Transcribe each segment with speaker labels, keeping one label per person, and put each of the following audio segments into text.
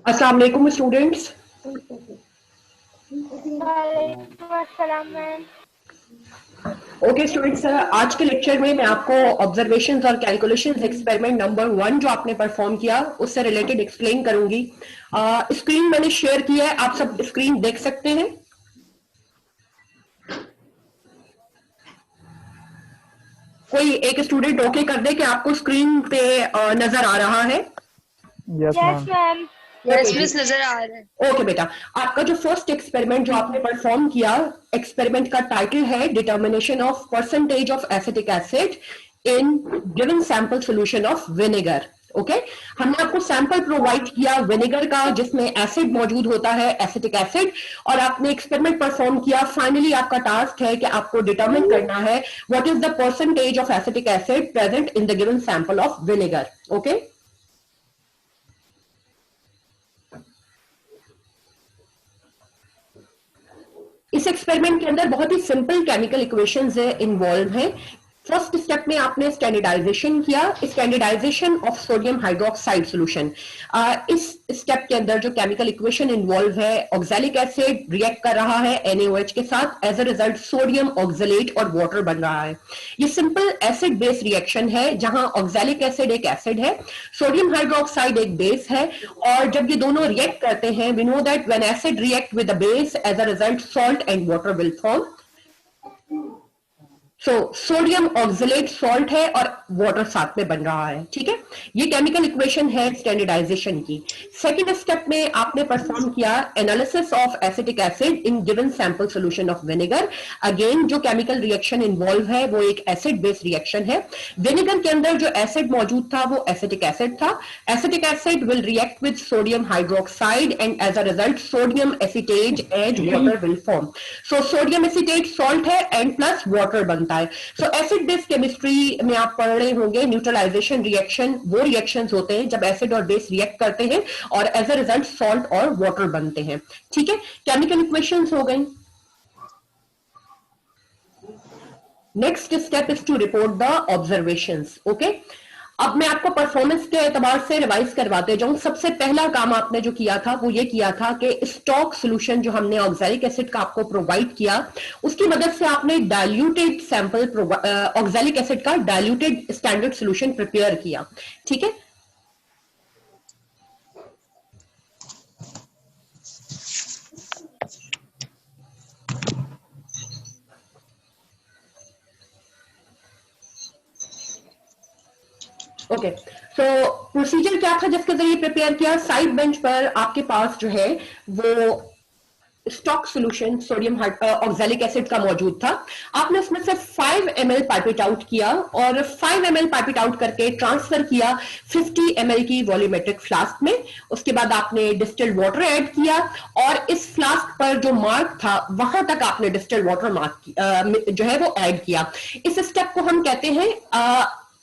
Speaker 1: अस्सलाम वालेकुम students.
Speaker 2: Ma'am.
Speaker 1: Okay students, आज के लेक्चर में मैं आपको ऑब्जर्वेशंस और कैलकुलेशंस एक्सपेरिमेंट नंबर 1 जो आपने परफॉर्म किया उससे रिलेटेड एक्सप्लेन करूंगी। स्क्रीन मैंने शेयर किया है, आप सब स्क्रीन देख सकते हैं। कोई एक स्टूडेंट ओके कर दे कि आपको स्क्रीन पे नजर आ रहा है।
Speaker 2: Yes ma'am.
Speaker 3: यस मिस, नजर आ रहा है।
Speaker 1: ओके बेटा, आपका जो फर्स्ट एक्सपेरिमेंट जो आपने परफॉर्म किया, एक्सपेरिमेंट का टाइटल है determination of percentage of acetic acid in given sample solution of vinegar. Okay, हमने आपको सैंपल प्रोवाइड किया विनेगर का जिसमें एसिड मौजूद होता है, एसिटिक एसिड, और आपने एक्सपेरिमेंट परफॉर्म किया। फाइनली आपका टास्क है कि आपको डिटरमिन करना है what is the percentage of acetic acid present in the given sample of vinegar. Okay, इस एक्सपेरिमेंट के अंदर बहुत ही सिंपल केमिकल इक्वेशंस इन्वॉल्व हैं। फर्स्ट स्टेप में आपने स्टैंडर्डाइजेशन किया, standardization of sodium hydroxide solution. इस स्टेप के अंदर जो केमिकल इक्वेशन इन्वॉल्व है, ऑक्सैलिक एसिड रिएक्ट कर रहा है NaOH के साथ, as a result sodium oxalate और वाटर बन रहा है। ये सिंपल एसिड बेस रिएक्शन है जहां ऑक्सैलिक एसिड एक एसिड है, सोडियम हाइड्रोक्साइड एक बेस है, और जब ये दोनों रिएक्ट करते हैं, we know that when acid react with the base, as a result salt and water will form. So sodium oxalate salt है और वाटर साथ में बन रहा है। ठीक है, ये केमिकल इक्वेशन है स्टैंडर्डाइजेशन की। सेकंड स्टेप में आपने परफॉर्म किया analysis of acetic acid in given sample solution of vinegar. Again जो केमिकल रिएक्शन इन्वॉल्व है वो एक एसिड बेस्ड रिएक्शन है। विनेगर के अंदर जो एसिड मौजूद था वो एसिटिक एसिड था। Acetic acid will react with sodium hydroxide and as a result sodium acetate and water will form. So sodium acetate salt है एंड प्लस वाटर बनता है। सो एसिड बेस केमिस्ट्री में आप पढ़ रहे होंगे न्यूट्रलाइजेशन रिएक्शन, वो रिएक्शंस होते हैं जब एसिड और बेस रिएक्ट करते हैं और एज अ रिजल्ट सॉल्ट और वाटर बनते हैं। ठीक है, केमिकल इक्वेशंस हो गई। Next step is to report the observations. Okay, अब मैं आपको परफॉर्मेंस के एतबार से रिवाइज करवाते जाऊं। सबसे पहला काम आपने जो किया था वो ये किया था कि स्टॉक सॉल्यूशन जो हमने ऑक्सैलिक एसिड का आपको प्रोवाइड किया, उसकी मदद से आपने डाइल्यूटेड सैंपल ऑक्सैलिक एसिड का डाइल्यूटेड स्टैंडर्ड सॉल्यूशन प्रिपेयर किया। ठीक है, ओके, सो प्रोसीजर क्या था जिसके जरिए प्रिपेयर किया? साइड बेंच पर आपके पास जो है वो stock solution sodium oxalic acid का मौजूद था। आपने उसमें से 5 ml पाइपेट आउट किया और 5 ml पाइपेट आउट करके ट्रांसफर किया 50 ml की वॉल्यूमेट्रिक फ्लास्क में। उसके बाद आपने डिस्टिल्ड वाटर ऐड किया और इस फ्लास्क पर जो मार्क था वहां तक आपने डिस्टिल्ड वाटर मार्क जो है वो ऐड किया। इस स्टेप को हम कहते हैं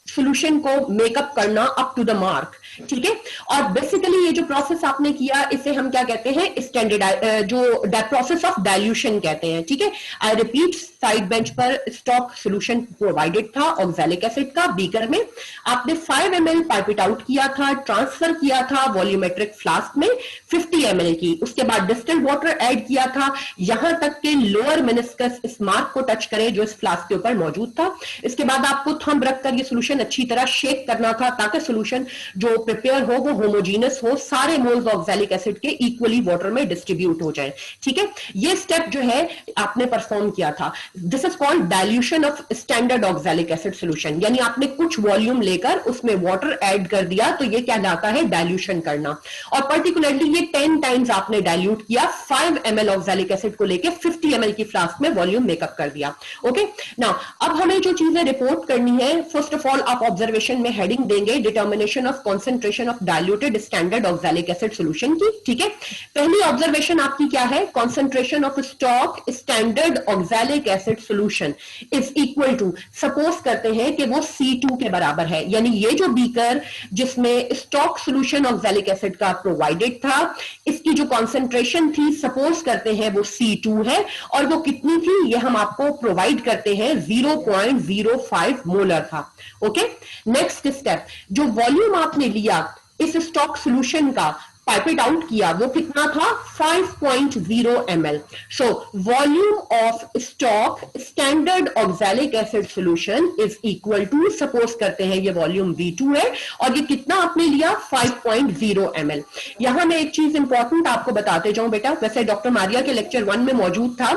Speaker 1: सॉल्यूशन को मेकअप करना अप टू द मार्क। ठीक है, और बेसिकली ये जो प्रोसेस आपने किया इसे हम क्या कहते हैं? स्टैंडर्ड जो प्रोसेस ऑफ डाइल्यूशन कहते हैं। ठीक है, आई रिपीट, साइड बेंच पर स्टॉक सॉल्यूशन प्रोवाइडेड था ऑक्सैलिक एसिड का बीकर में। आपने 5 ml पाइपेट आउट किया था, ट्रांसफर किया था वॉल्यूमेट्रिक फ्लास्क में 50 ml की। उसके बाद डिस्टिल्ड वाटर ऐड किया था यहां तक कि लोअर मेनिस्कस इस मार्क को टच करे जो इस फ्लास्क के ऊपर मौजूद था। इसके बाद आपको थंब रखकर ये सॉल्यूशन अच्छी तरह शेक करना था ताकि सॉल्यूशन जो प्रिपेयर हो वो होमोजीनस हो, सारे मोल्स ऑक्सैलिक एसिड के इक्वली वाटर में डिस्ट्रीब्यूट हो जाए। ठीक है, ये स्टेप जो है आपने परफॉर्म किया था। This is called dilution of standard oxalic acid solution, यानी आपने कुछ वॉल्यूम लेकर उसमें वाटर ऐड कर दिया तो ये क्या जाता है? डाइल्यूशन करना। और पर्टिकुलरली ये 10 टाइम्स आपने डाइल्यूट किया, 5 ml ऑक्सैलिक एसिड को लेकर 50 ml की फ्लास्क में वॉल्यूम मेकअप कर दिया। ओके, नाउ अब हमें जो चीजें रिपोर्ट करनी है, फर्स्ट ऑफ ऑल आप ऑब्जर्वेशन में हेडिंग देंगे determination of concentration of diluted standard oxalic acid solution की। ठीक है, पहली ऑब्जर्वेशन आपकी क्या है? Concentration of stock standard oxalic acid solution is equal to, suppose करते हैं कि वो C2 के बराबर है, यानी ये जो बीकर जिसमें स्टॉक सॉल्यूशन ऑक्सैलिक एसिड का प्रोवाइडेड था, इसकी जो कॉन्सेंट्रेशन थी सपोज करते हैं वो C2 है, और वो कितनी थी ये हम आपको प्रोवाइड करते हैं 0.05 मोलर था। ओके, नेक्स्ट स्टेप, जो वॉल्यूम आपने लिया इस स्टॉक सोल्यूशन का पाइपेट आउट किया वो कितना था 5.0 ml. So volume of stock standard oxalic acid solution is equal to, suppose करते हैं ये वॉल्यूम V2 है और ये कितना आपने लिया 5.0 ml. यहां मैं एक चीज इंपॉर्टेंट आपको बताते जाऊं बेटा, वैसे डॉक्टर मारिया के लेक्चर 1 में मौजूद था.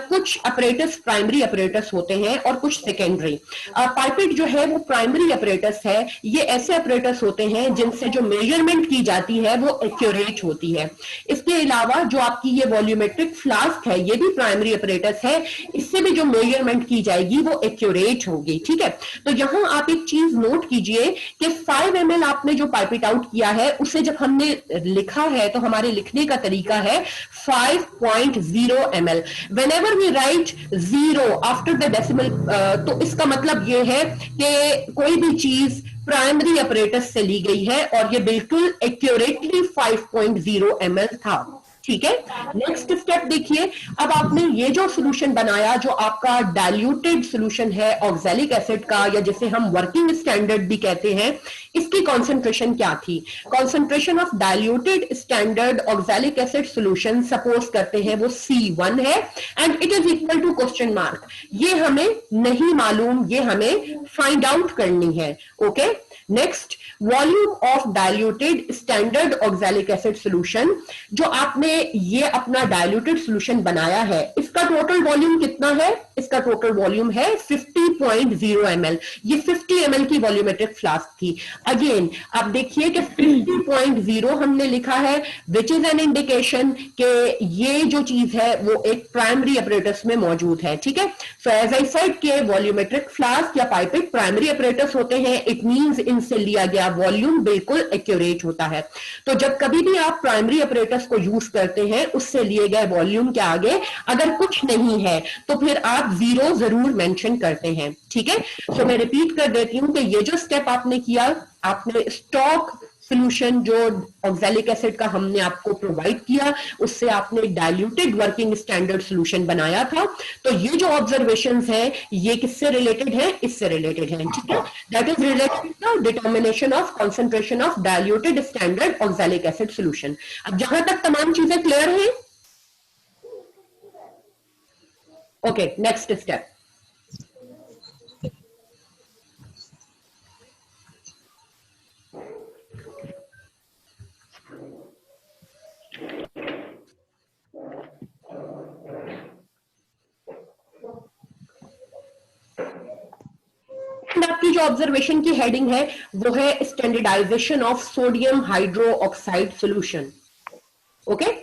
Speaker 1: कुछ अपरेटस प्राइमरी अपरेटस होते हैं और कुछ सेकेंडरी. पाइपेट जो है वो प्राइमरी अपरेटस है. ये ऐसे अपरेटस होते हैं जिनसे जो मेजरमेंट की जाती है वो एक्यूरेट होती है. इसके अलावा जो आपकी ये वॉल्यूमेट्रिक फ्लास्क है ये भी प्राइमरी अपरेटस है, इससे भी जो मेजरमेंट की जाएगी वो एक्यूरेट होगी. ठीक है, तो यहां आप एक चीज नोट कीजिए कि 5 ml आपने जो पाइपेट आउट किया है उसे जब हमने लिखा है तो हमारे लिखने का तरीका है 5.0 ml. whenever we write 0 after the decimal, तो इसका मतलब ये है कि कोई भी चीज प्राइमरी अपरेटस से ली गई है और ये बिल्कुल एक्यूरेटली 5.0 ml था. ठीक है, नेक्स्ट स्टेप देखिए. अब आपने ये जो सॉल्यूशन बनाया जो आपका डाइल्यूटेड सॉल्यूशन है ऑक्सैलिक एसिड का, या जिसे हम वर्किंग स्टैंडर्ड भी कहते हैं, इसकी कॉन्सेंट्रेशन क्या थी? Concentration of diluted standard oxalic acid solution suppose करते हैं वो C1 है and it is equal to question mark. ये हमें नहीं मालूम, ये हमें फाइंड आउट करनी है. Okay, next, volume of diluted standard oxalic acid solution. जो आपने ये अपना डाइल्यूटेड सॉल्यूशन बनाया है इसका टोटल वॉल्यूम कितना है? इसका टोटल वॉल्यूम है 50.0 ml. ये 50 ml की वॉल्यूमेट्रिक फ्लास्क थी. अगेन आप देखिए कि 50.0 हमने लिखा है, विच इज एन इंडिकेशन कि ये जो चीज है वो एक प्राइमरी अपरेटस में मौजूद है. ठीक है, सो एज आई सेड के वॉल्यूमेट्रिक फ्लास्क या पाइपेट प्राइमरी अपरेटस होते हैं. इट मींस इनसे लिया गया वॉल्यूम बिल्कुल एक्यूरेट होता है. तो जब कभी भी आप प्राइमरी अपरेटस को यूज करते हैं उससे लिए गए वॉल्यूम के आगे अगर कुछ नहीं है तो फिर आप 0 जरूर मेंशन करते हैं. ठीक है, सो मैं रिपीट कर देती हूं कि ये जो स्टेप आपने किया, आपने स्टॉक सॉल्यूशन जो ऑक्सैलिक एसिड का हमने आपको प्रोवाइड किया उससे आपने डाइल्यूटेड वर्किंग स्टैंडर्ड सॉल्यूशन बनाया था. तो ये जो ऑब्जर्वेशंस हैं ये किससे रिलेटेड है? इससे रिलेटेड है. ठीक है, that is related to determination of concentration of diluted standard oxalic acid solution. अब जहां तक तमाम चीजें क्लियर हैं, ओके, नेक्स्ट स्टेप. आपकी जो ऑब्जर्वेशन की हेडिंग है वो है standardization of sodium hydro oxide solution. Okay,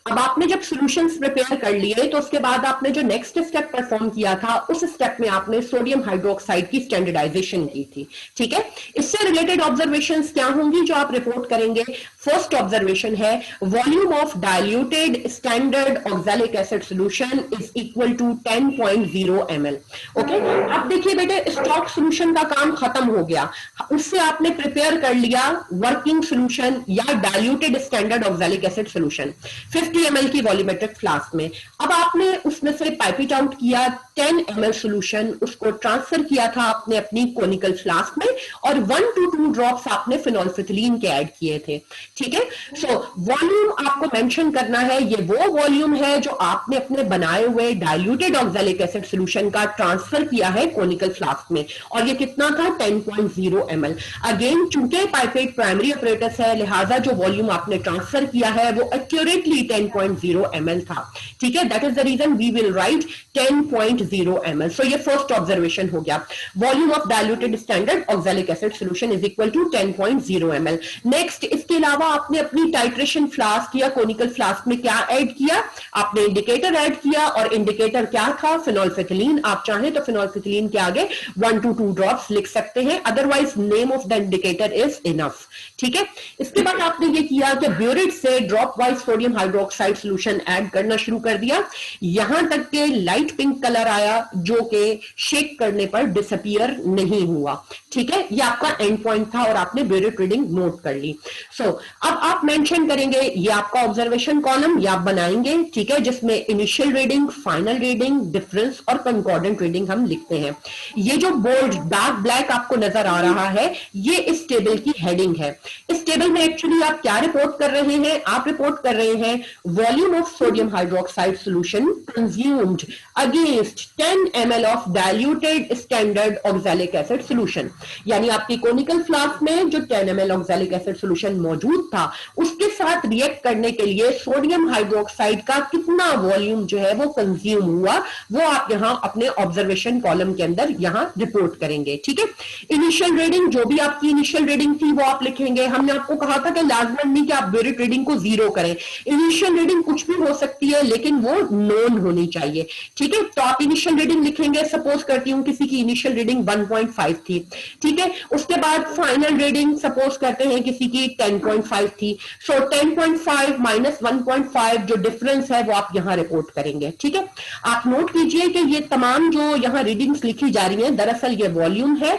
Speaker 1: अब आपने जब सॉल्यूशंस प्रिपेयर कर लिए तो उसके बाद आपने जो नेक्स्ट स्टेप परफॉर्म किया था उस स्टेप में आपने सोडियम हाइड्रोक्साइड की स्टैंडर्डाइजेशन की थी. ठीक है, इससे रिलेटेड ऑब्जर्वेशंस क्या होंगी जो आप रिपोर्ट करेंगे? फर्स्ट ऑब्जर्वेशन है volume of diluted standard oxalic acid solution is equal to 10.0 ml. Okay, अब देखिए बेटे, स्टॉक सॉल्यूशन का काम खत्म हो गया, उससे आपने प्रिपेयर कर लिया वर्किंग सॉल्यूशन या diluted standard oxalic acid solution 50 ml की वॉल्यूमेट्रिक फ्लास्क में. अब आपने उसमें से पाइपेट आउट किया 10 ml सॉल्यूशन, उसको ट्रांसफर किया था आपने अपनी कोनिकल फ्लास्क में और 1 to 2 ड्रॉप्स आपने फिनोल्फिथिलीन के ऐड किए थे. ठीक है, सो वॉल्यूम आपको मेंशन करना है. ये वो वॉल्यूम है जो आपने अपने बनाए हुए डाइल्यूटेड ऑक्सैलिक एसिड सॉल्यूशन का ट्रांसफर किया है कोनिकल फ्लास्क में और ये कितना था 10.0 ml. अगेन चूंकि पाइपेट प्राइमरी अपरेटस है लिहाजा जो वॉल्यूम आपने ट्रांसफर किया है वो एक्यूरेटली 10.0 ml था. ठीक है, that is the reason we will write 10.0 ml. So ये फर्स्ट ऑब्जर्वेशन हो गया, volume of diluted standard oxalic acid solution is equal to 10.0 ml. Next, इसके अलावा आपने अपनी टाइट्रेशन फ्लास्क या कोनिकल फ्लास्क में क्या ऐड किया? आपने इंडिकेटर ऐड किया और इंडिकेटर क्या था? फिनोल्फिथिलीन. आप चाहें तो फिनोल्फिथिलीन के आगे 1 to 2 ड्रॉप्स लिख सकते हैं, otherwise name of the indicator is enough. ठीक है, इसके बाद आपने ये किया कि ब्यूरिट से drop wise sodium hydroxide solution add करना शुरू कर दिया. यहां तक के लाइट पिंक कलर आया जो कि शेक करने पर डिसअपीयर नहीं हुआ. ठीक है, ये आपका एंड पॉइंट था और आपने ब्यूरिट रीडिंग नोट कर ली. सो अब आप मेंशन करेंगे, ये आपका ऑब्जर्वेशन कॉलम ये आप बनाएंगे. ठीक है, जिसमें initial reading, final reading, difference और कंकॉर्डेंट रीडिंग हम लिखते हैं. ये जो बोल्ड डार्क ब्लैक आपको नजर आ रहा है ये इस टेबल की हेडिंग है. इस टेबल में एक्चुअली आप क्या रिपोर्ट कर रहे हैं? आप रिपोर्ट कर रहे हैं volume of sodium hydroxide solution consumed against 10 ml of diluted standard oxalic acid solution. यानी आपकी कोनिकल फ्लास्क में जो 10 ml ऑक्सैलिक एसिड सॉल्यूशन मौजूद था, उसके साथ रिएक्ट करने के लिए सोडियम हाइड्रोक्साइड का कितना वॉल्यूम जो है वो कंज्यूम हुआ, वो आप यहां अपने ऑब्जर्वेशन कॉलम के अंदर यहां रिपोर्ट करेंगे। ठीक है, इनिशियल रीडिंग, जो भी आपकी इनिशियल रीडिंग थी वो आप लिखेंगे। हमने आपको कहा था कि लाजमन नहीं कि आप ब्यूरिक रीडिंग को 0 करें, इनिशियल रीडिंग कुछ भी हो सकती है लेकिन वो नोन होनी चाहिए। ठीक है, तो आप इनिशियल रीडिंग लिखेंगे। सपोज करती हूं किसी की इनिशियल रीडिंग 1.5 थी, ठीक है, उसके बाद फाइनल रीडिंग सपोज करते हैं किसी की 10.5 थी। सो 10.5 माइनस 1.5 जो डिफरेंस है वो आप यहां रिपोर्ट करेंगे। ठीक है, आप नोट कीजिए कि ये तमाम जो यहां रीडिंग्स लिखी जा रही हैं, दरअसल ये वॉल्यूम है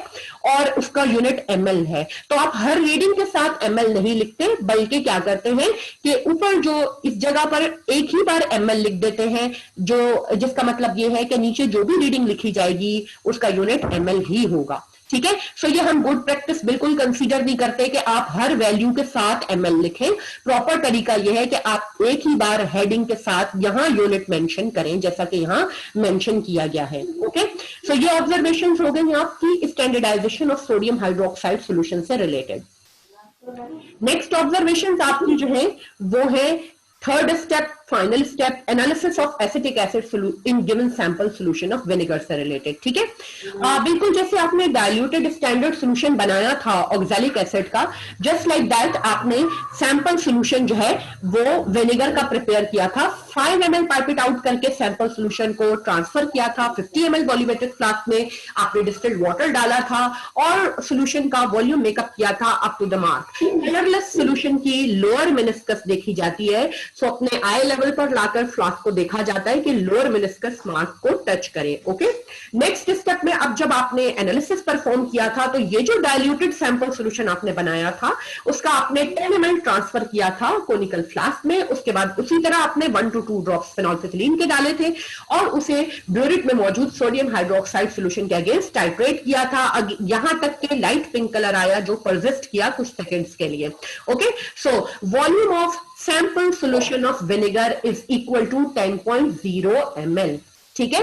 Speaker 1: और उसका यूनिट ml है। तो आप हर रीडिंग के साथ ml नहीं लिखते, बल्कि क्या करते हैं कि ऊपर जो इस जगह पर एक ही बार ml लिख देते हैं, जो जिसका मतलब ये है कि नीचे जो भी रीडिंग लिखी जाएगी उसका यूनिट ml ही होगा। ठीक है, सो ये हम गुड प्रैक्टिस बिल्कुल कंसीडर नहीं करते कि आप हर वैल्यू के साथ ml लिखें। प्रॉपर तरीका यह है कि आप एक ही बार हेडिंग के साथ यहां यूनिट मेंशन करें, जैसा कि यहां मेंशन किया गया है। ओके, सो ये ऑब्जर्वेशंस हो गई आपकी standardization of sodium hydroxide solution से रिलेटेड। नेक्स्ट ऑब्जर्वेशंस आपकी जो है वो है third step, final step, analysis of acetic acid in given sample solution of vinegar से रिलेटेड। ठीक है, बिल्कुल जैसे आपने डाइल्यूटेड स्टैंडर्ड सॉल्यूशन बनाया था ऑक्सैलिक एसिड का, जस्ट लाइक दैट आपने सैंपल सॉल्यूशन जो है वो विनेगर का प्रिपेयर किया था। 5 ml पाइपेट आउट करके सैंपल सॉल्यूशन को ट्रांसफर किया था। 50 ml वॉल्यूमेट्रिक फ्लास्क में आपने डिस्टिल्ड वाटर डाला था और सॉल्यूशन का वॉल्यूम मेकअप किया था up to the mark. Colourless solution की लोअर मेनिस्कस देखी जाती है, सो अपने आई लेवल पर लाकर फ्लास्क को देखा जाता है कि लोअर मेनिस्कस मार्क को टच करे। ओके, नेक्स्ट स्टेप में अब जब आपने एनालिसिस परफॉर्म किया था तो ये जो डाइल्यूटेड सैंपल सॉल्यूशन आपने बनाया था उसका आपने 10 ml ट्रांसफर किया था कोनिकल फ्लास्क में। उसके बाद उसी तरह आपने 1 to 2 ड्रॉप्स फेनोल्फिथिलीन के डाले थे और उसे ब्यूरिक में मौजूद सोडियम हाइड्रोक्साइड सॉल्यूशन के अगेंस्ट टाइट्रेट किया था। यहां तक के लाइट पिंक कलर आया जो परसिस्ट किया कुछ सेकंड्स के लिए। Okay, so volume of sample solution of vinegar is equal to 10.0 ml। ठीक है,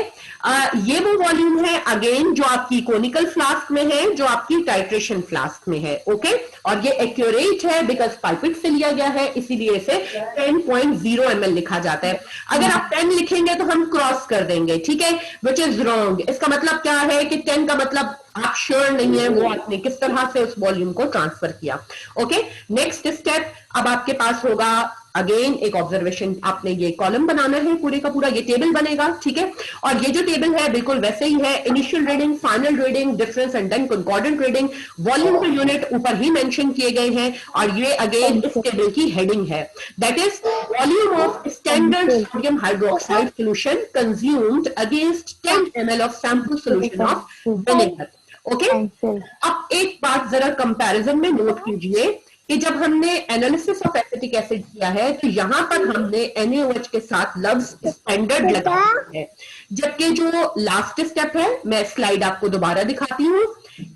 Speaker 1: ये वो वॉल्यूम है अगेन जो आपकी कोनिकल फ्लास्क में है, जो आपकी टाइट्रेशन फ्लास्क में है। ओके, और ये एक्यूरेट है बिकॉज पाइपेट से लिया गया है, इसीलिए इसे 10.0 ml लिखा जाता है। अगर आप 10 लिखेंगे तो हम क्रॉस कर देंगे, ठीक है, विच इज रॉन्ग। इसका मतलब क्या है कि 10 का मतलब आप श्योर नहीं है वो आपने किस तरह से उस वॉल्यूम को ट्रांसफर किया। ओके, नेक्स्ट स्टेप अब आपके पास होगा अगेन एक ऑब्जर्वेशन। आपने ये कॉलम बनाना है, पूरे का पूरा ये टेबल बनेगा। ठीक है, और ये जो टेबल है बिल्कुल वैसे ही है, initial reading, final reading, difference and then concordant reading. Volume के यूनिट ऊपर ही मेंशन किए गए हैं और ये अगेन इस टेबल की हेडिंग है, that is volume of standard sodium hydroxide solution consumed against 10 ml of sample solution of vinegar. Okay, अब एक बात जरा कंपैरिजन में नोट कीजिए कि जब हमने एनालिसिस ऑफ एसिटिक एसिड किया है तो यहां पर हमने NaOH के साथ लफ्ज स्टैंडर्ड लगाया है, जबकि जो लास्ट स्टेप है, मैं स्लाइड आपको दोबारा दिखाती हूं,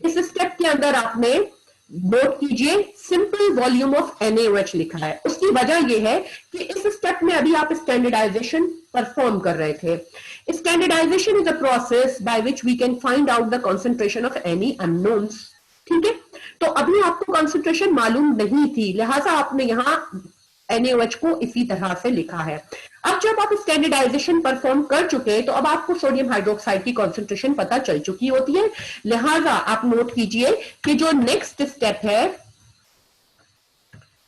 Speaker 1: इस स्टेप के अंदर आपने नोट कीजिए सिंपल वॉल्यूम ऑफ NaOH लिखा है। उसकी वजह यह है कि इस स्टेप में अभी आप स्टैंडर्डाइजेशन परफॉर्म कर रहे थे। Standardization is a process by which we can find out the concentration of any unknowns. ठीक है, तो अभी आपको कॉन्सेंट्रेशन मालूम नहीं थी, लिहाजा आपने यहां NaOH को इसी तरह से लिखा है। अब जब आप स्टैंडर्डाइजेशन परफॉर्म कर चुके तो अब आपको सोडियम हाइड्रोक्साइड की कॉन्सेंट्रेशन पता चल चुकी होती है, लिहाजा आप नोट कीजिए कि जो नेक्स्ट स्टेप है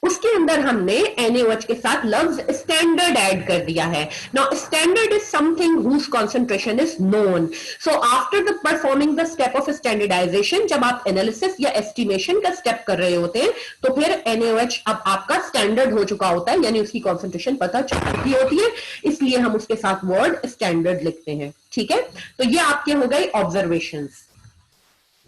Speaker 1: उसके अंदर हमने NaOH के साथ लफ्ज स्टैंडर्ड ऐड कर दिया है। Now standard is something whose concentration is known. So after the performing the step of standardization, जब आप एनालिसिस या एस्टिमेशन का स्टेप कर रहे होते हैं तो फिर NaOH अब आपका स्टैंडर्ड हो चुका होता है, यानी उसकी कॉन्सेंट्रेशन पता चल चुकी होती है, इसलिए हम उसके साथ वर्ड स्टैंडर्ड लिखते हैं। ठीक है, तो ये आपके हो गए ऑब्जर्वेशंस।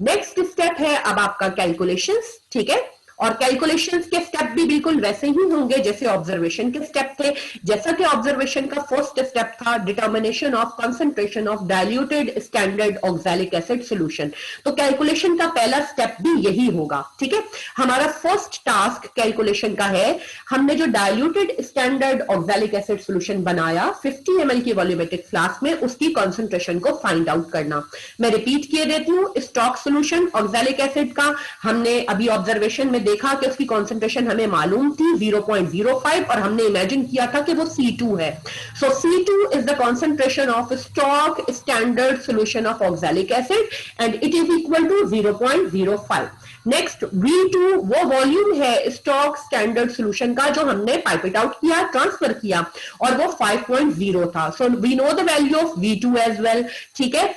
Speaker 1: नेक्स्ट स्टेप है अब आपका कैलकुलेशंस। ठीक है, और कैलकुलेशंस के स्टेप भी बिल्कुल बिल्कुल वैसे ही होंगे जैसे ऑब्जर्वेशन के स्टेप थे। जैसा कि ऑब्जर्वेशन का फर्स्ट स्टेप था determination of concentration of diluted standard oxalic acid solution, तो कैलकुलेशन का पहला स्टेप भी यही होगा। ठीक है, हमारा फर्स्ट टास्क कैलकुलेशन का है, हमने जो diluted standard oxalic acid solution बनाया 50 ml की वॉल्यूमेट्रिक फ्लास्क में, उसकी कंसंट्रेशन को फाइंड आउट करना। मैं रिपीट किए देती हूं, स्टॉक सॉल्यूशन ऑक्सैलिक एसिड का हमने अभी ऑब्जर्वेशन में देखा कि उसकी कंसंट्रेशन हमें मालूम थी 0.05 और हमने इमेजिन किया था कि वो C2 है। So C2 is the concentration of stock standard solution of oxalic acid and it is equal to 0.05। Next V2 वो वॉल्यूम है स्टॉक स्टैंडर्ड सॉल्यूशन का जो हमने पाइपेट आउट किया, ट्रांसफर किया, और वो 5.0 था। So we know the value of V2 as well. ठीक है,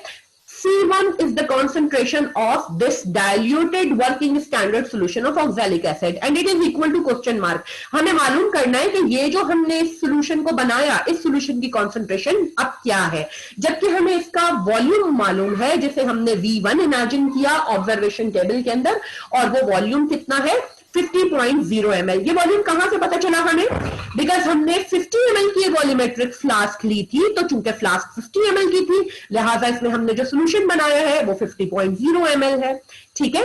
Speaker 1: C1 is the concentration of this diluted working standard solution of oxalic acid and it is equal to question mark। हमें मालूम करना है कि ये जो हमने इस सॉल्यूशन को बनाया, इस सॉल्यूशन की कंसंट्रेशन अब क्या है, जबकि हमें इसका वॉल्यूम मालूम है जिसे हमने V1 इमेजिन किया ऑब्जर्वेशन टेबल के अंदर, और वो वॉल्यूम कितना है 50.0 ml। ये वॉल्यूम कहां से पता चला हमें, बिकॉज हमने 50 ml की वॉल्यूमेट्रिक फ्लास्क ली थी, तो चूंकि फ्लास्क 50 ml की थी लिहाजा इसमें हमने जो सॉल्यूशन बनाया है वो 50.0 ml है। ठीक है,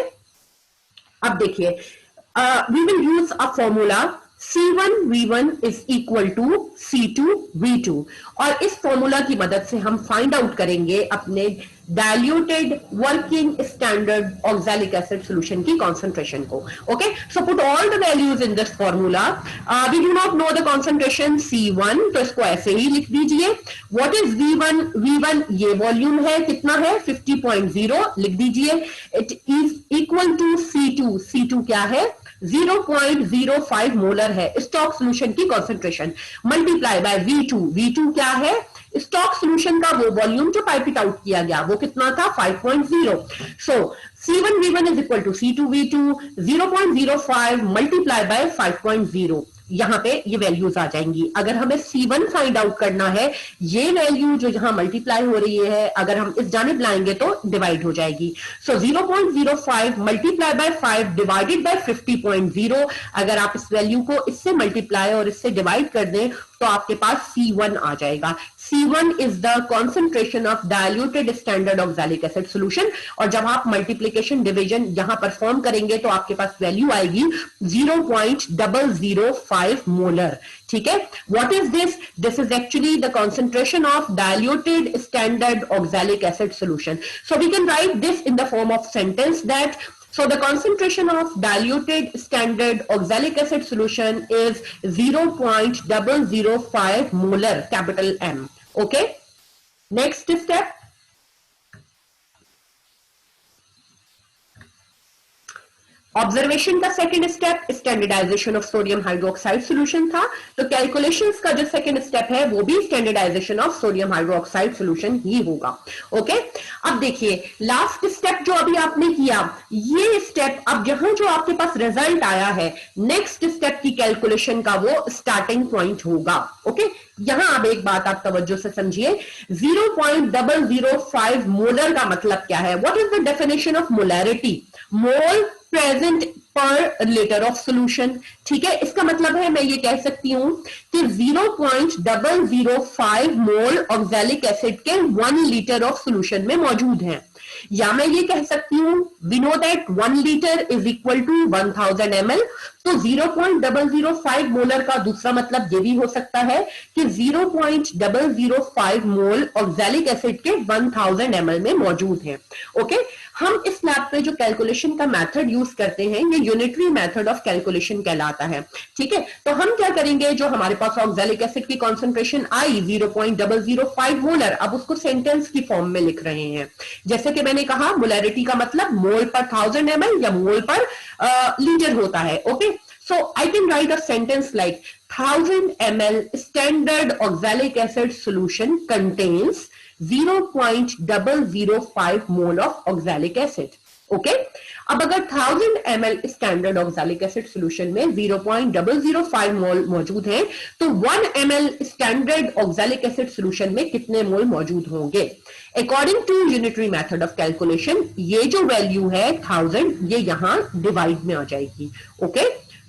Speaker 1: अब देखिए we will use a formula C1 V1 is equal to C2 V2, और इस फॉर्मूला की मदद से हम फाइंड आउट करेंगे अपने diluted working standard oxalic acid solution की कंसंट्रेशन को। Okay, so put all the values in this formula. We do not know the concentration C1, तो इसको ऐसे ही लिख दीजिए। What is V1? V1 ये वॉल्यूम है, कितना है 50.0, लिख दीजिए। It is equal to C2, C2 क्या है 0.05 मोलर है स्टॉक सॉल्यूशन की concentration, multiply by V2। V2 क्या है स्टॉक सॉल्यूशन का वो वॉल्यूम जो पाइपेट आउट किया गया, वो कितना था 5.0। So C1 V1 is equal to C2 V2, 0.05 multiply by 5.0। यहां पे ये वैल्यूज आ जाएंगी। अगर हमें C1 फाइंड आउट करना है, ये वैल्यू जो यहां मल्टीप्लाई हो रही है अगर हम इस जानिब लाएंगे तो डिवाइड हो जाएगी। सो 0.05 मल्टीप्लाई बाय 5 डिवाइडेड बाय 50.0, अगर आप इस वैल्यू को इससे मल्टीप्लाई और इससे डिवाइड कर दें तो आपके पास C1 आ जाएगा। C1 is the concentration of diluted standard oxalic acid solution, और जब आप मल्टीप्लिकेशन डिवीजन यहां परफॉर्म करेंगे तो आपके पास वैल्यू आएगी 0.005 मोलर। ठीक है, what is this? This is actually the concentration of diluted standard oxalic acid solution. So we can write this in the form of sentence that so the concentration of diluted standard oxalic acid solution is 0.005 molar, capital M. Okay, next step, observation का second step standardization of sodium hydroxide solution था, तो calculations का जो second step है वो भी standardization of sodium hydroxide solution ही होगा। ओके, अब देखिए लास्ट स्टेप जो अभी आपने किया, ये स्टेप अब जहां जो आपके पास रिजल्ट आया है, नेक्स्ट स्टेप की कैलकुलेशन का वो स्टार्टिंग पॉइंट होगा। ओके, यहां अब एक बात आप तवज्जो से समझिए, 0.005 मोलर का मतलब क्या है? What is the definition of molarity? Mole present पर लीटर ऑफ सॉल्यूशन। ठीक है, इसका मतलब है मैं ये कह सकती हूं कि 0.005 मोल ऑक्सैलिक एसिड के 1 लीटर ऑफ सॉल्यूशन में मौजूद हैं, या मैं ये कह सकती हूं we know that 1 litre is equal to 1000 ml। तो 0.005 मोलर का दूसरा मतलब ये भी हो सकता है कि 0.005 मोल ऑक्सैलिक एसिड के 1000 ml में मौजूद हैं। ओके, हम इस लैब पे जो कैलकुलेशन का मेथड यूज करते हैं ये यूनिटरी मेथड ऑफ कैलकुलेशन कहलाता है। ठीक है, तो हम क्या करेंगे, जो हमारे पास ऑक्सैलिक एसिड की कॉन्सेंट्रेशन आई 0.005 मोलर, अब उसको सेंटेंस की फॉर्म में लिख रहे हैं। जैसे कि मैंने कहा मोलैरिटी का मतलब मोल पर 1000 ml या मोल पर लीटर होता है। Okay, so I can write a sentence like 1000 ml standard oxalic acid solution contains 0.005 mole of oxalic acid. Okay, अब अगर 1000 ml standard oxalic acid solution में 0.005 मोल मौजूद हैं, तो 1 ml standard oxalic acid solution में कितने मोल मौजूद होंगे? According to unitary method of calculation ये जो वैल्यू है 1000 ये यहां डिवाइड में आ जाएगी। Okay,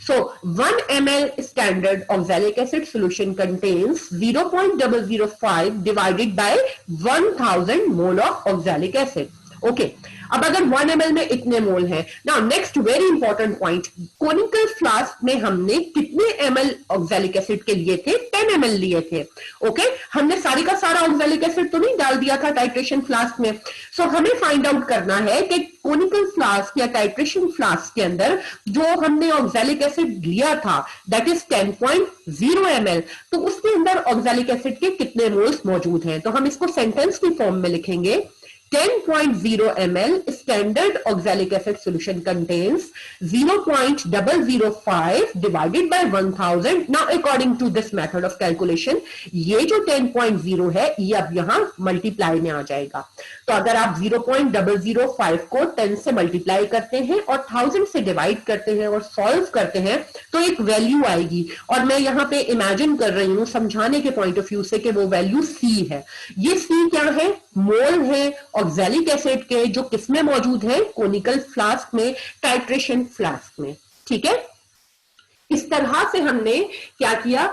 Speaker 1: So 1 ml standard oxalic acid solution contains 0.005 divided by 1000 mole of oxalic acid. Okay अब अगर 1 ml में इतने मोल हैं, now next very important point, conical flask में हमने कितने ml ऑक्सैलिक एसिड के लिए थे? 10 ml लिए थे. ओके हमने सारी का सारा ऑक्सैलिक एसिड तो नहीं डाल दिया था टाइट्रेशन फ्लास्क में. सो हमें फाइंड आउट करना है कि कोनिकल फ्लास्क या टाइट्रेशन फ्लास्क के अंदर जो हमने ऑक्सैलिक एसिड लिया था दैट इज 10.0 ml, तो उसके अंदर ऑक्सैलिक एसिड के कितने मोल्स मौजूद हैं? तो हम इसको सेंटेंस की फॉर्म में लिखेंगे. 10.0 ml standard oxalic acid solution contains 0.005 divided by 1000. Now according to this method of calculation, ये जो 10.0 है ये अब यहां मल्टीप्लाई में आ जाएगा. तो अगर आप 0.005 को 10 से मल्टीप्लाई करते हैं और 1000 से डिवाइड करते हैं और सॉल्व करते हैं तो एक वैल्यू आएगी, और मैं यहां पे इमेजिन कर रही हूं समझाने के पॉइंट ऑफ व्यू से कि वो वैल्यू C है. ये C क्या है? मोल है ऑक्सैलिक एसिड के, जो किसमें मौजूद है? कोनिकल फ्लास्क में, टाइट्रेशन फ्लास्क में. ठीक है, इस तरह से हमने क्या किया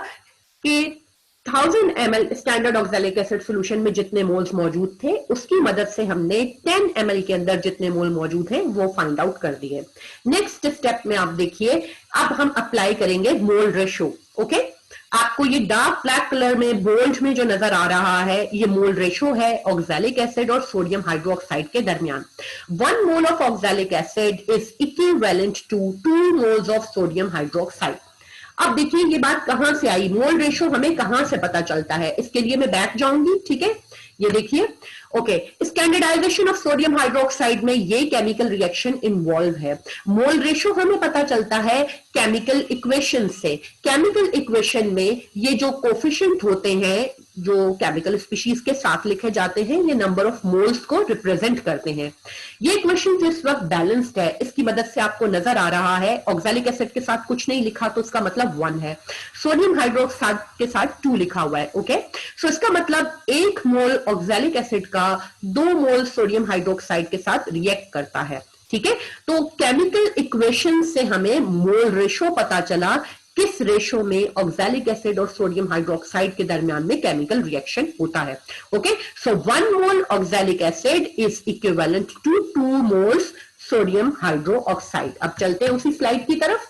Speaker 1: कि 1000 ml standard oxalic acid solution में जितने मोल्स मौजूद थे उसकी मदद से हमने 10 ml के अंदर जितने मोल मौजूद हैं वो फाइंड आउट कर दिए. नेक्स्ट स्टेप में आप देखिए, अब हम अप्लाई करेंगे मोल रेशो. ओके आपको ये डार्क ब्लैक कलर में बोल्ड में जो नजर आ रहा है ये मोल रेशो है ऑक्सैलिक एसिड और सोडियम हाइड्रोक्साइड के दरमियान. 1 mole of oxalic acid is equivalent to 2 moles of sodium hydroxide. अब देखिए ये बात कहां से आई, मोल रेशो हमें कहां से पता चलता है? इसके लिए मैं बैक जाऊंगी. ठीक है, ये देखिए. Okay standardization of sodium hydroxide में ये केमिकल रिएक्शन इन्वॉल्व है. मोल रेशो हमें पता चलता है केमिकल इक्वेशन से. केमिकल इक्वेशन में ये जो कोफिशिएंट होते हैं जो केमिकल स्पीशीज के साथ लिखे जाते हैं ये नंबर ऑफ मोल्स को रिप्रेजेंट करते हैं. ये इक्वेशन जो इस वक्त बैलेंस्ड है इसकी मदद से आपको नजर आ रहा है ऑक्सैलिक एसिड के साथ कुछ नहीं लिखा तो इसका मतलब 1 है, सोडियम हाइड्रोक्साइड के साथ 2 लिखा हुआ है. ओके सो इसका मतलब 1 मोल ऑक्सैलिक एसिड का 2 मोल सोडियम हाइड्रोक्साइड के साथ रिएक्ट करता है. ठीक है, तो केमिकल इक्वेशन से हमें मोल रेशो पता चला किस रेशो में ऑक्सैलिक एसिड और सोडियम हाइड्रोक्साइड के दरमियान में केमिकल रिएक्शन होता है. Okay so 1 mole oxalic acid is equivalent to 2 moles sodium hydroxide. अब चलते हैं उसी स्लाइड की तरफ.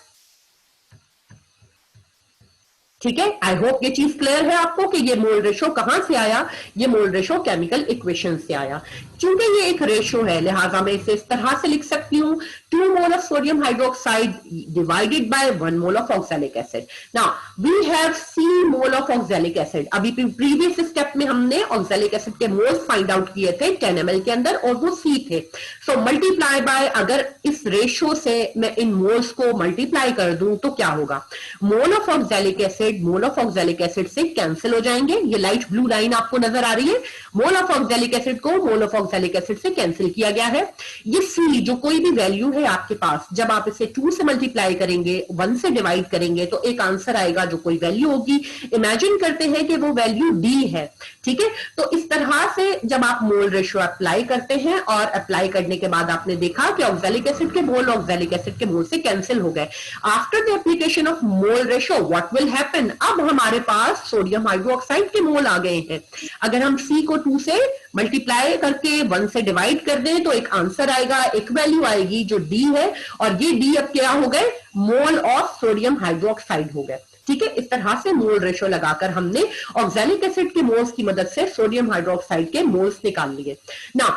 Speaker 1: ठीक है, आई होप ये चीज क्लियर है आपको कि ये मोल रेशो कहां से आया. ये मोल रेशो केमिकल इक्वेशन से आया. क्योंकि ये एक रेशो है लिहाजा मैं इसे इस तरह से लिख सकती हूं 2 mole of sodium hydroxide divided by 1 mole of oxalic acid. Now we have C mole of oxalic acid. अभी प्रीवियस स्टेप में हमने ऑक्सैलिक एसिड के मोल्स फाइंड आउट किए थे 10 ml के अंदर और वो C थे. सो मल्टीप्लाई बाय, अगर इस रेशो से मैं इन मोल्स को मल्टीप्लाई कर दूं तो क्या होगा? मोल of oxalic acid mole of oxalic acid से कैंसिल हो जाएंगे. ये लाइट ब्लू लाइन आपको नजर आ रही है. मोल ऑफ ऑक्सैलिक एसिड को मोल ऑफ ऑक्सैलिक एसिड से कैंसिल किया गया है. ये C जो कोई भी वैल्यू है आपके पास, जब आप इसे 2 से मल्टीप्लाई करेंगे 1 से डिवाइड करेंगे तो एक आंसर आएगा जो कोई वैल्यू होगी. इमेजिन करते हैं कि वो वैल्यू D है. ठीक है, तो इस तरह से जब आप मोल रेशो अप्लाई करते हैं और अप्लाई करने के बाद आपने देखा कि ऑक्सैलिक एसिड के मोल ऑक्सैलिक एसिड के मोल से कैंसिल हो गए. After the application of mole ratio what will happen? अब हमारे पास सोडियम हाइड्रोक्साइड के मोल आ गए हैं. अगर हम C को 2 से मल्टीप्लाई करके 1 से डिवाइड कर दें तो एक आंसर आएगा, एक वैल्यू आएगी जो D है, और ये D अब क्या हो गए? मोल ऑफ सोडियम हाइड्रोक्साइड हो गए. ठीक है, इस तरह से मोल रेशो लगाकर हमने ऑक्सैलिक एसिड के मोल्स की मदद से सोडियम हाइड्रोक्साइड के मोल्स निकाल लिए. Now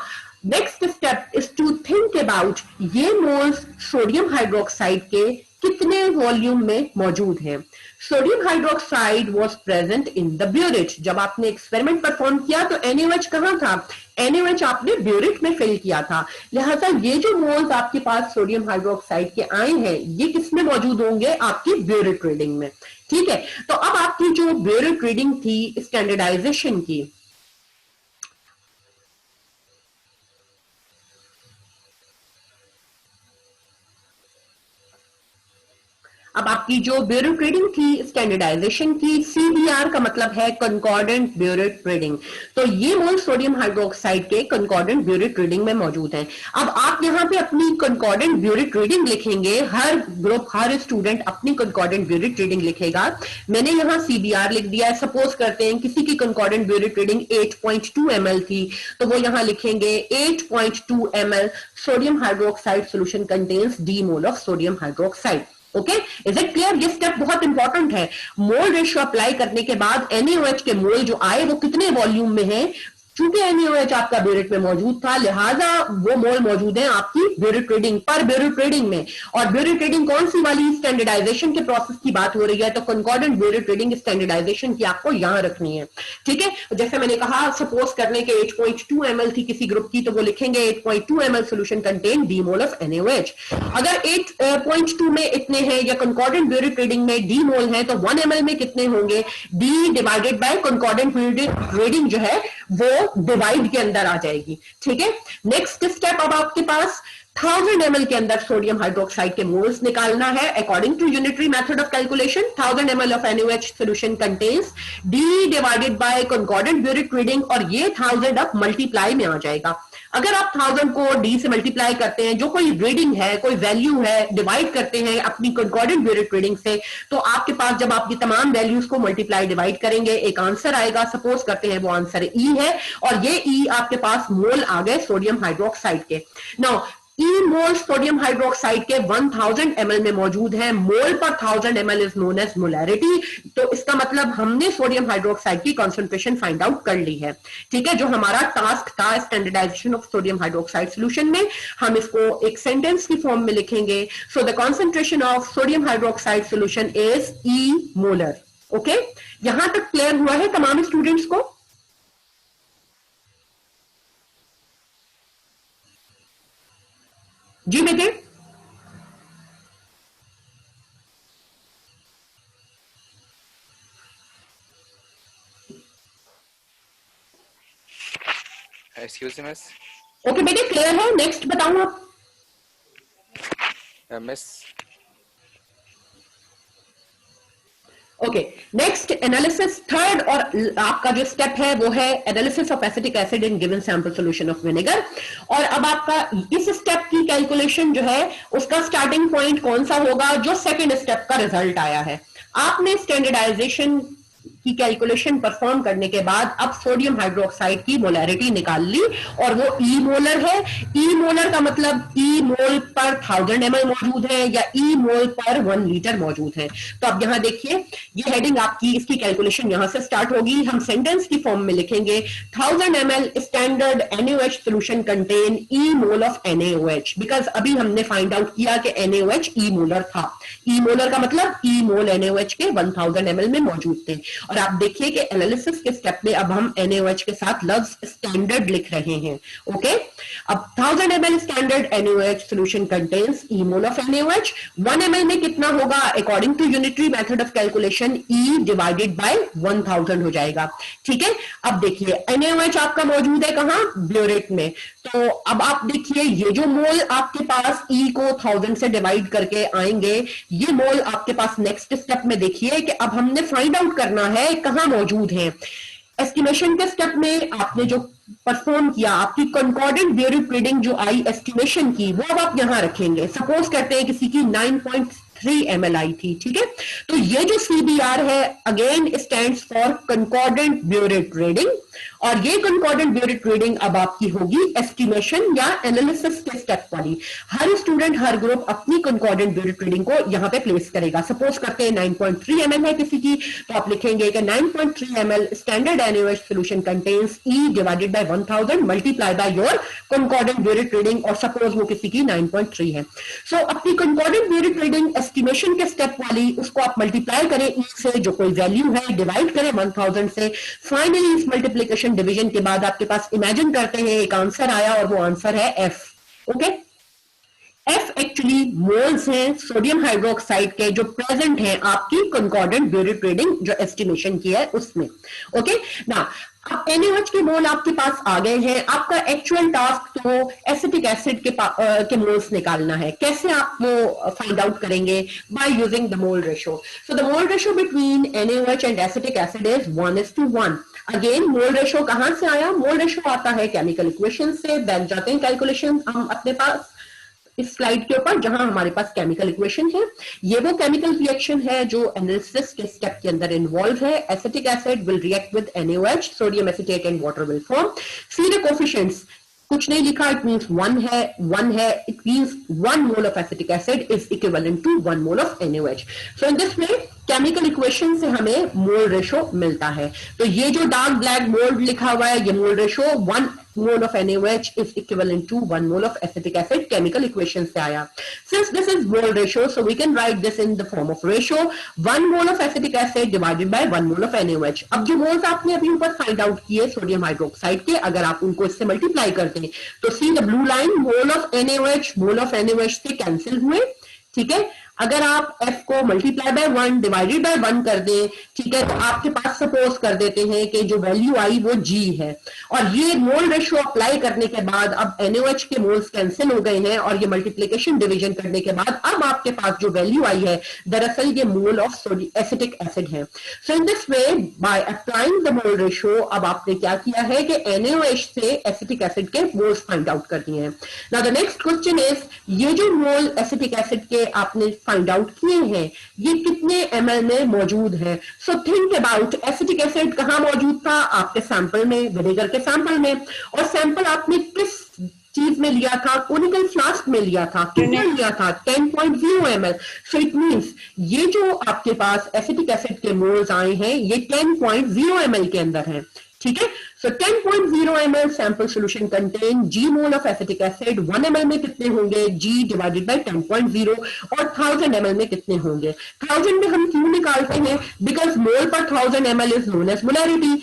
Speaker 1: next step is to think about ये मोल्स सोडियम हाइड्रोक्साइड के कितने वॉल्यूम में मौजूद हैं. Sodium hydroxide was present in the burette. जब आपने एक्सपेरिमेंट परफॉर्म किया तो NaOH कहां था? NaOH आपने ब्यूरेट में फिल किया था. लिहाजा ये जो मोल्स आपके पास सोडियम हाइड्रोक्साइड के आए हैं ये किसमें मौजूद होंगे? आपकी ब्यूरेट रीडिंग में. ठीक है, तो अब आपकी जो ब्यूरेट रीडिंग थी स्टैंडर्डाइजेशन की, अब आपकी जो ब्यूरेट रीडिंग थी स्टैंडर्डाइजेशन की, सीबीआर का मतलब है कंकॉर्डेंट ब्यूरेट रीडिंग, तो ये मोल सोडियम हाइड्रोक्साइड के कंकॉर्डेंट ब्यूरेट रीडिंग में मौजूद हैं। अब आप यहां पे अपनी कंकॉर्डेंट ब्यूरेट रीडिंग लिखेंगे, हर ग्रुप हर स्टूडेंट अपनी कंकॉर्डेंट ब्यूरेट रीडिंग लिखेगा। मैंने यहां सीबीआर लिख दिया है। सपोज करते हैं किसी की कंकॉर्डेंट ब्यूरेट रीडिंग 8.2 ml थी, तो वो यहां लिखेंगे 8.2 ml sodium hydroxide solution contains d mole of sodium hydroxide. Okay, is it clear? ये स्टेप बहुत इंपॉर्टेंट है। मोल रेशियो अप्लाई करने के बाद NaOH के मोल जो आए वो कितने वॉल्यूम में है, चूंकि NaOH आपका ब्यूरेट में मौजूद था, लिहाजा वो मोल मौजूद है आपकी ब्यूरेट रीडिंग पर ब्यूरेट रीडिंग में। और ब्यूरेट रीडिंग कौन सी वाली, स्टैंडर्डाइजेशन के प्रोसेस की बात हो रही है, तो कंकॉर्डेंट ब्यूरेट रीडिंग स्टैंडर्डाइजेशन की आपको यहां रखनी है। ठीक है, जैसे मैंने कहा, सपोज करने के 8.2 ml थी किसी ग्रुप की, तो वो लिखेंगे 8.2 ml solution contain d mole of NaOH। अगर 8.2 में इतने हैं या कंकॉर्डेंट ब्यूरेट रीडिंग में d मोल है, तो 1 ml में कितने होंगे, d divided by concordant burette reading जो है वो डिवाइड के अंदर आ जाएगी। ठीक है, नेक्स्ट स्टेप अब आपके पास 1000 ml के अंदर सोडियम हाइड्रोक्साइड के मोल्स निकालना है। According to unitary method of calculation 1000 ml ऑफ NaOH solution contains d divided by concordant burette reading, और ये 1000 अब मल्टीप्लाई में आ जाएगा। अगर आप 1000 को d से मल्टीप्लाई करते हैं, जो कोई रीडिंग है, कोई वैल्यू है, डिवाइड करते हैं अपनी कंकॉर्डेंट ब्यूरेट रीडिंग से, तो आपके पास जब आप ये तमाम वैल्यूज को मल्टीप्लाई डिवाइड करेंगे एक आंसर आएगा। सपोज करते हैं वो आंसर E है, और ये E आपके पास मोल आ गए सोडियम हाइड्रोक्साइड के। नाउ E मोल सोडियम हाइड्रोक्साइड के 1000 ml में मौजूद है। मोल पर 1000 ml is known as molarity, तो इसका मतलब हमने सोडियम हाइड्रोक्साइड की कंसंट्रेशन फाइंड आउट कर ली है। ठीक है, जो हमारा टास्क था standardization of sodium hydroxide solution में, हम इसको एक सेंटेंस की फॉर्म में लिखेंगे। So the concentration of sodium hydroxide solution is E molar. Okay, यहां तक क्लियर हुआ है तमाम स्टूडेंट्स को? जी बेटे,
Speaker 4: एक्सक्यूज मी मिस।
Speaker 1: ओके बेटे, क्लियर है? नेक्स्ट बताऊं आप?
Speaker 4: Miss
Speaker 1: okay, next analysis, third और आपका जो स्टेप है वो है analysis of acetic acid in given sample solution of vinegar. और अब आपका इस स्टेप की कैलकुलेशन जो है उसका स्टार्टिंग पॉइंट कौन सा होगा, जो सेकंड स्टेप का रिजल्ट आया है। आपने स्टैंडर्डाइजेशन की कैलकुलेशन परफॉर्म करने के बाद अब सोडियम हाइड्रोक्साइड की मोलैरिटी निकाल ली, और वो E मोलर है। E मोलर का मतलब E मोल पर 1000 ml मौजूद है या E मोल पर 1 लीटर मौजूद है। तो अब यहां देखिए, ये हेडिंग आपकी, इसकी कैलकुलेशन यहां से स्टार्ट होगी। हम सेंटेंस की फॉर्म में लिखेंगे 1000 ml standard NaOH solution contain E mole of NaOH, because अभी हमने फाइंड आउट किया कि NaOH E मोलर था। E मोलर का मतलब E मोल NaOH के 1000 ml में मौजूद थे। और आप देखिए कि एनालिसिस के स्टेप में अब हम NaOH के साथ लफ्ज स्टैंडर्ड लिख रहे हैं। ओके, अब 1000 ml standard NaOH solution contains E mole of NaOH। 1 ml में कितना होगा, according to unitary method of calculation E divided by 1000 हो जाएगा। ठीक है, अब देखिए NaOH आपका मौजूद है कहां, ब्यूरेट में। तो अब आप देखिए ये जो मोल आपके पास E को 1000 से डिवाइड करके आएंगे, ये मोल आपके पास नेक्स्ट स्टेप में देखिए कि अब हमने फाइंड आउट करना है कहां मौजूद है। एस्टिमेशन के स्टेप में आपने जो परफॉर्म किया, आपकी कंकॉर्डेंट ब्यूरेट रीडिंग जो आई एस्टिमेशन की, वो अब आप यहां रखेंगे। सपोज करते हैं किसी की 9.3 ml आई थी। ठीक है, तो ये जो CBR है again stands for concordant burette reading, और ये कंकॉर्डेंट ब्यूरेट रीडिंग अब आपकी होगी एस्टिमेशन या एनालिसिस के स्टेप वाली। हर स्टूडेंट हर ग्रुप अपनी कंकॉर्डेंट ब्यूरेट रीडिंग को यहां पे प्लेस करेगा। सपोज करते हैं 9.3 ml है किसी की, तो आप लिखेंगे कि 9.3 ml standard NaOH solution contains E divided by 1000 multiply by your concordant burette reading, और सपोज वो किसी की 9.3 है। सो अपनी कंकॉर्डेंट ब्यूरेट रीडिंग एस्टिमेशन के स्टेप वाली, उसको आप मल्टीप्लाई करें E से, जो कोई वैल्यू है, डिवाइड करें 1000 से। फाइनली इस मल्टीप्लिकेशन डिवीजन के बाद आपके पास इमेजिन करते हैं एक आंसर आया, और वो आंसर है F। Okay, F actually moles हैं सोडियम हाइड्रोक्साइड के जो प्रेजेंट हैं आपकी कंकॉर्डेंट ब्यूरिक रीडिंग जो एस्टिमेशन की है उसमें। ओके ना, अब NaOH के मोल आपके पास आ गए हैं। आपका एक्चुअल टास्क तो एसिटिक एसिड के मोल्स निकालना है। कैसे आप वो फाइंड आउट करेंगे? By using the mole ratio. So the mole ratio between NaOH and acetic acid is 1:1। Again mole ratio कहां से आया? मोल रेशो आता है केमिकल इक्वेशन से। बैठ जाते हैं कैलकुलेशन हम अपने पास इस स्लाइड के ऊपर जहां हमारे पास केमिकल इक्वेशन है। ये वो केमिकल रिएक्शन है जो एनालिसिस के स्टेप के अंदर इन्वॉल्व है। Acetic acid will react with NaOH, sodium acetate and water will form. See the coefficients, कुछ नहीं लिखा, इट मींस 1 है, it means 1 mole of acetic acid is equivalent to 1 mole of NaOH। So in this way chemical equation से हमें mole ratio मिलता है। तो ये जो डार्क ब्लैक बोल्ड लिखा हुआ है, ये mole ratio 1 mole of NaOH is equivalent to 1 mole of acetic acid, chemical equation से आया। Since this is mole ratio, so we can write this in the form of ratio 1 mole of acetic acid divided by 1 mole of NaOH। अब जो moles आपने अभी ऊपर find out किए sodium hydroxide के, अगर आप उनको इससे मल्टीप्लाई करते हैं तो see the blue line, mole of NaOH से कैंसिल हुए। ठीक है, अगर आप F को मल्टीप्लाई बाय 1 डिवाइडेड बाय 1 कर दें, ठीक है, तो आपके पास सपोज कर देते हैं कि जो वैल्यू आई वो G है। और ये मोल रेशियो अप्लाई करने के बाद अब NaOH के मोल्स कैंसिल हो गए हैं और ये मल्टीप्लिकेशन डिवीजन करने के बाद अब आपके पास जो वैल्यू आई है दरअसल ये मोल ऑफ एसिटिक एसिड है। So in this way by applying the mole ratio अब आपने क्या किया है कि NaOH से एसिटिक एसिड के मोल्स फाइंड आउट कर दिए हैं। Now the next question is, ये जो मोल एसिटिक एसिड के आपने फाइंड आउट किए हैं ये कितने ml में मौजूद है? So think about, acetic acid कहां मौजूद था? आपके सैंपल में, विनेगर के सैंपल में। और सैंपल आपने किस चीज में लिया था? कोनिकल फ्लास्क में लिया था। कितना लिया था? 10.0 ml। सो इट मींस ये जो आपके पास एसिटिक एसिड के मोल्स आए हैं ये 10.0 ml के अंदर हैं। ठीक है, so 10.0 ml sample solution contain G mole of acetic acid। 1 ml में कितने होंगे? G divided by 10.0। और 1000 ml में कितने होंगे? 1000 में हम क्यों निकालते हैं? बिकॉज मोल पर 1000 ml is known as molarity.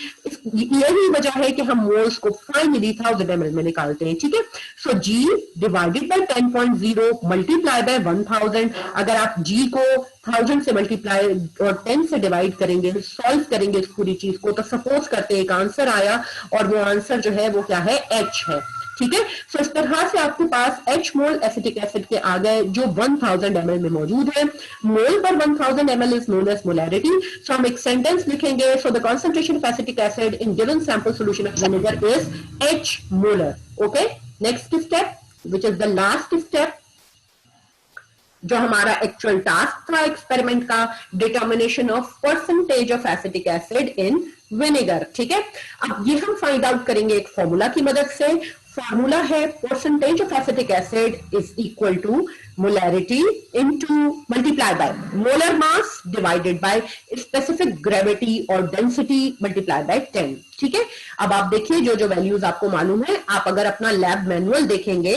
Speaker 1: यही वजह है कि हम मोल्स को फाइनली 1000 ml में निकालते हैं। ठीक है, सो G divided by 10.0 multiply by 1000। अगर आप G को 1000 से मल्टीप्लाई और 10 से डिवाइड करेंगे, सॉल्व करेंगे इस पूरी चीज को, तो सपोज करते हैं एक आंसर आया और वो आंसर जो है वो क्या है? H है। ठीक है, सो इस तरह से आपके पास H मोल एसिटिक एसिड के आ गए जो 1000 ml में मौजूद है। मोल पर 1000 ml is known as molarity. So हम एक सेंटेंस लिखेंगे, so the concentration of acetic acid in given sample solution of vinegar is H molar. Okay, next step which is the last step जो हमारा actual task था experiment का, determination of percentage of acetic acid in vinegar. ठीक है, अब ये हम find out करेंगे एक फॉर्मूला की मदद से। फॉर्मूला है percentage of acetic acid is equal to molarity into multiply by molar mass divided by specific gravity और डेंसिटी मल्टीप्लाई बाय 10। ठीक है, अब आप देखिए जो जो वैल्यूज आपको मालूम है, आप अगर अपना लैब मैनुअल देखेंगे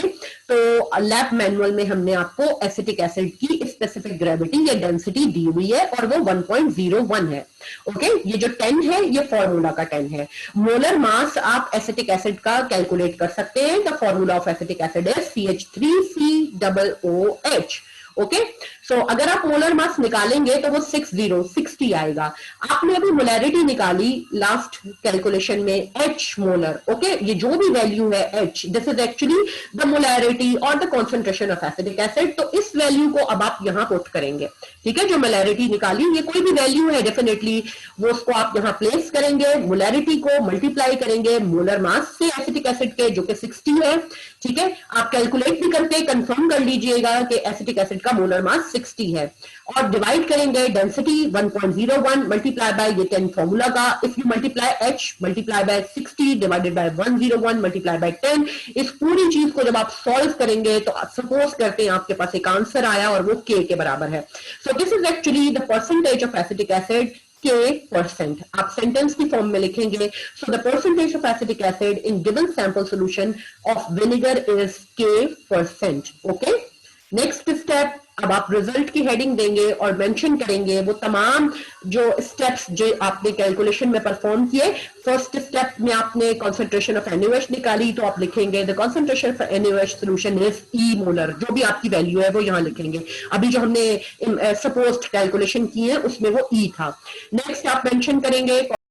Speaker 1: तो लैब मैनुअल में हमने आपको एसिटिक एसिड की स्पेसिफिक ग्रेविटी या डेंसिटी दी हुई है और वो 1.01 है। ओके, ये जो 10 है ये फॉर्मूला का 10 है। मोलर मास आप एसिटिक एसिड का कैलकुलेट कर सकते हैं। The formula of acetic acid है CH3COOH। ओके, सो अगर आप मोलर मास निकालेंगे तो वो 60 आएगा। आपने अभी मोलैरिटी निकाली लास्ट कैलकुलेशन में H मोलर। ओके, ये जो भी वैल्यू है H, this is actually the molarity और the concentration of acetic acid. तो इस वैल्यू को अब आप यहां पुट करेंगे। ठीक है, जो मोलैरिटी निकाली ये कोई भी वैल्यू है डेफिनेटली वो उसको आप यहां प्लेस करेंगे, मोलैरिटी को मल्टीप्लाई करेंगे मोलर मास से एसिटिक एसिड के जो कि 60 है। ठीक है, आप कैलकुलेट भी करके कंफर्म कर लीजिएगा कि एसिटिक एसिड का मोलर मास 60 है और डिवाइड करेंगे डेंसिटी 1.01 मल्टीप्लाई बाय ये 10 फॉर्मूला का। If you multiply H multiply by 60 divided by 101 multiply by 10, इस पूरी चीज को जब आप सॉल्व करेंगे तो सपोज करते हैं आपके पास एक आंसर आया और वो K के बराबर है। So this is actually the percentage of acetic acid K%। आप सेंटेंस की फॉर्म में लिखेंगे, so the percentage of acetic acid in given sample solution of vinegar is K%। Okay, next step अब आप रिजल्ट की हेडिंग देंगे और mention करेंगे वो तमाम जो स्टेप्स जो आपने कैलकुलेशन में परफॉर्म किए। फर्स्ट स्टेप में आपने कॉन्सेंट्रेशन ऑफ NaOH निकाली, तो आप लिखेंगे the concentration of NaOH solution is E molar, जो भी आपकी वैल्यू है वो यहां लिखेंगे। अभी जो हमने सपोज्ड कैलकुलेशन की है उसमें वो E था। नेक्स्ट आप मेंशन करेंगे